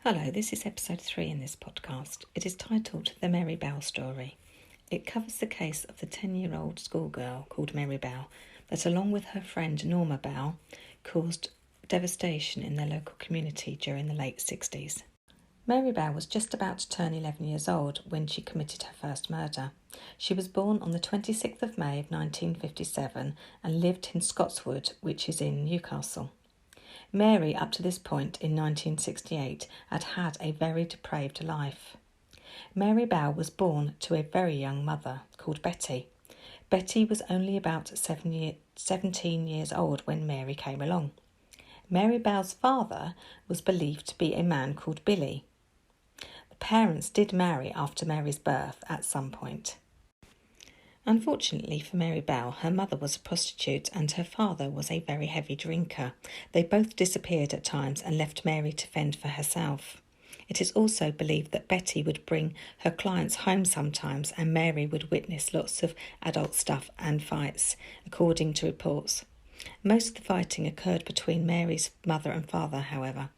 Hello, this is episode 3 in this podcast. It is titled The Mary Bell Story. It covers the case of the 10-year-old schoolgirl called Mary Bell that, along with her friend Norma Bell, caused devastation in their local community during the late 60s. Mary Bell was just about to turn 11 years old when she committed her first murder. She was born on the 26th of May of 1957 and lived in Scotswood, which is in Newcastle. Mary, up to this point in 1968, had had a very depraved life. Mary Bell was born to a very young mother called Betty. Betty was only about 17 years old when Mary came along. Mary Bell's father was believed to be a man called Billy. The parents did marry after Mary's birth at some point. Unfortunately for Mary Bell, her mother was a prostitute and her father was a very heavy drinker. They both disappeared at times and left Mary to fend for herself. It is also believed that Betty would bring her clients home sometimes and Mary would witness lots of adult stuff and fights, according to reports. Most of the fighting occurred between Mary's mother and father, however.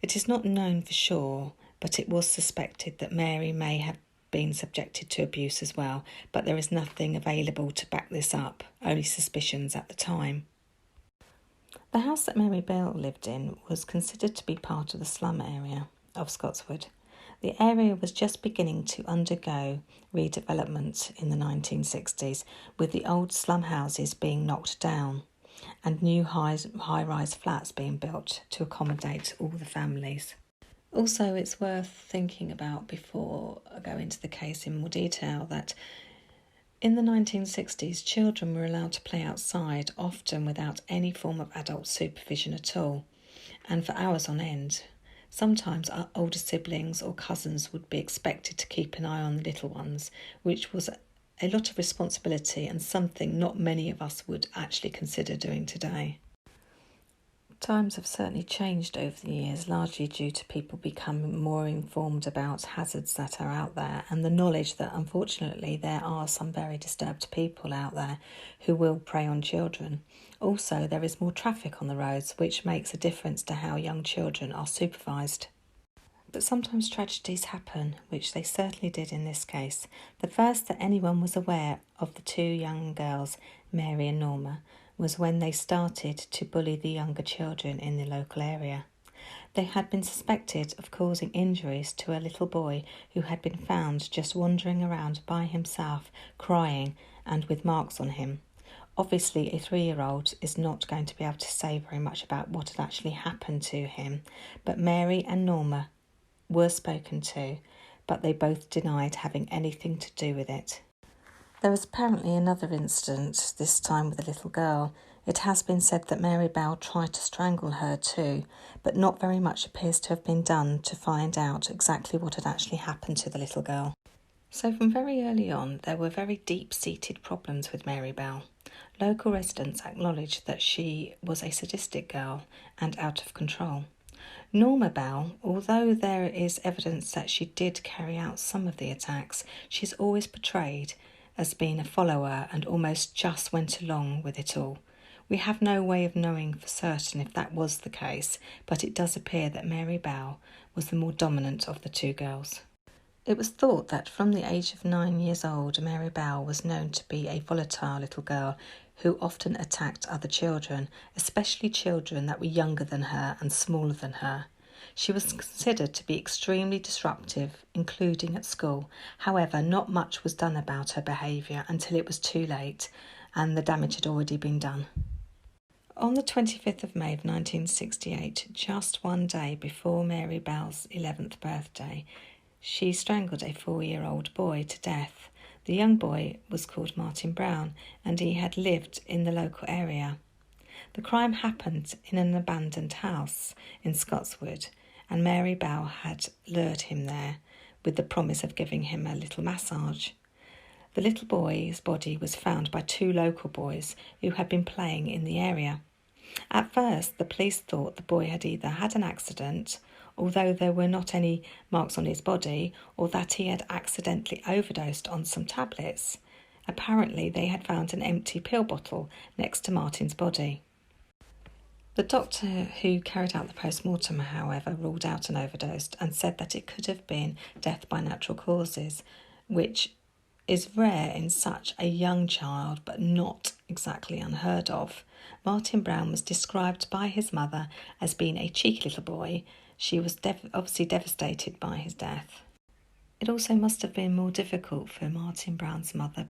It is not known for sure, but it was suspected that Mary may have been subjected to abuse as well, but there is nothing available to back this up, only suspicions at the time. The house that Mary Bell lived in was considered to be part of the slum area of Scotswood. The area was just beginning to undergo redevelopment in the 1960s, with the old slum houses being knocked down and new high-rise flats being built to accommodate all the families. Also, it's worth thinking about before I go into the case in more detail that in the 1960s, children were allowed to play outside, often without any form of adult supervision at all, and for hours on end. Sometimes our older siblings or cousins would be expected to keep an eye on the little ones, which was a lot of responsibility and something not many of us would actually consider doing today. Times have certainly changed over the years, largely due to people becoming more informed about hazards that are out there and the knowledge that unfortunately there are some very disturbed people out there who will prey on children. Also, there is more traffic on the roads, which makes a difference to how young children are supervised. But sometimes tragedies happen, which they certainly did in this case. The first that anyone was aware of the two young girls, Mary and Norma, was when they started to bully the younger children in the local area. They had been suspected of causing injuries to a little boy who had been found just wandering around by himself, crying and with marks on him. Obviously, a 3-year-old is not going to be able to say very much about what had actually happened to him, but Mary and Norma were spoken to, but they both denied having anything to do with it. There was apparently another incident, this time with a little girl. It has been said that Mary Bell tried to strangle her too, but not very much appears to have been done to find out exactly what had actually happened to the little girl. So from very early on, there were very deep-seated problems with Mary Bell. Local residents acknowledged that she was a sadistic girl and out of control. Norma Bell, although there is evidence that she did carry out some of the attacks, she's always portrayed as being a follower and almost just went along with it all. We have no way of knowing for certain if that was the case, but it does appear that Mary Bell was the more dominant of the two girls. It was thought that from the age of 9 years old, Mary Bell was known to be a volatile little girl who often attacked other children, especially children that were younger than her and smaller than her. She was considered to be extremely disruptive, including at school. However, not much was done about her behaviour until it was too late and the damage had already been done. On the 25th of May of 1968, just one day before Mary Bell's 11th birthday, she strangled a 4-year-old boy to death. The young boy was called Martin Brown and he had lived in the local area. The crime happened in an abandoned house in Scotswood, and Mary Bell had lured him there with the promise of giving him a little massage. The little boy's body was found by 2 local boys who had been playing in the area. At first, the police thought the boy had either had an accident, although there were not any marks on his body, or that he had accidentally overdosed on some tablets. Apparently, they had found an empty pill bottle next to Martin's body. The doctor who carried out the post-mortem, however, ruled out an overdose and said that it could have been death by natural causes, which is rare in such a young child, but not exactly unheard of. Martin Brown was described by his mother as being a cheeky little boy. She was obviously devastated by his death. It also must have been more difficult for Martin Brown's mother